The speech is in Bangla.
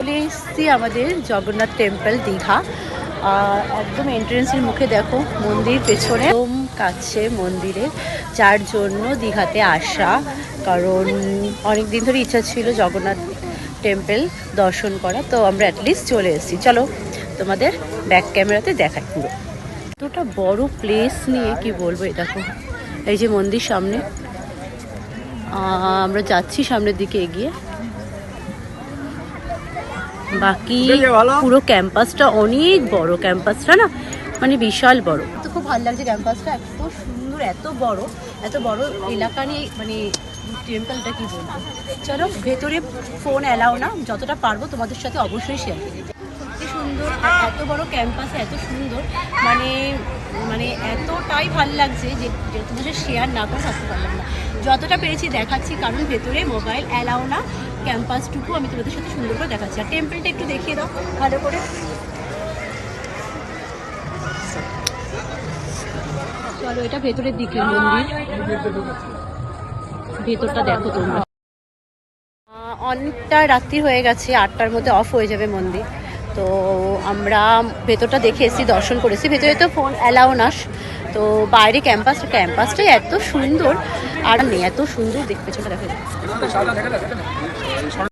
চলে এসেছি আমাদের জগন্নাথ টেম্পল দীঘা। একদম এন্ট্রেন্সের মুখে দেখো মন্দির, পেছনে একদম কাছে মন্দিরে, যার জন্য দীঘাতে আসা। কারণ অনেক দিন ধরে ইচ্ছা ছিল জগন্নাথ টেম্পল দর্শন করা, তো আমরা অ্যাটলিস্ট চলে এসেছি। চলো তোমাদের ব্যাক ক্যামেরাতে দেখাই পুরো। এতটা বড় প্লেস নিয়ে কি বলবো। এই দেখো, এই যে মন্দির সামনে, আমরা যাচ্ছি সামনের দিকে এগিয়ে। বাকি পুরো ক্যাম্পাসটা অনেক বড়, ক্যাম্পাসটা না মানে বিশাল বড়। তো খুব ভালো লাগছে ক্যাম্পাসটা, এত সুন্দর, এত বড় এলাকা নিয়ে মানে টেম্পলটা কি বলবো। চলো ভেতরে ফোন অ্যালাউ না, যতটা পারবো তোমাদের সাথে অবশ্যই শেয়ার করি। সত্যি সুন্দর, আর এত বড় ক্যাম্পাসে এত সুন্দর, মানে মানে এতটাই ভালো লাগছে যে তোমাদের শেয়ার না করে থাকতে পারলাম না। যতটা পেরেছি দেখাচ্ছি, কারণ ভেতরে মোবাইল অ্যালাউ না। ক্যাম্পাসটুকু আমি তোমাদের সাথে সুন্দর করে দেখাচ্ছি। আর টেম্পলটা একটু দেখিয়ে দাও ভালো করে। চলো, এটা ভেতরের দিকে মন্দির, ভেতরটা দেখো তোমরা। অনেকটা রাত্রি হয়ে গেছে, 8টার মধ্যে অফ হয়ে যাবে মন্দির। তো আমরা ভেতরটা দেখে এসেছি, দর্শন করেছি। ভেতরে তো ফোন অ্যালাউ না, তো বাইরে ক্যাম্পাসটাই এত সুন্দর। আর নেই, এত সুন্দর দেখতে, পেছনটা দেখো।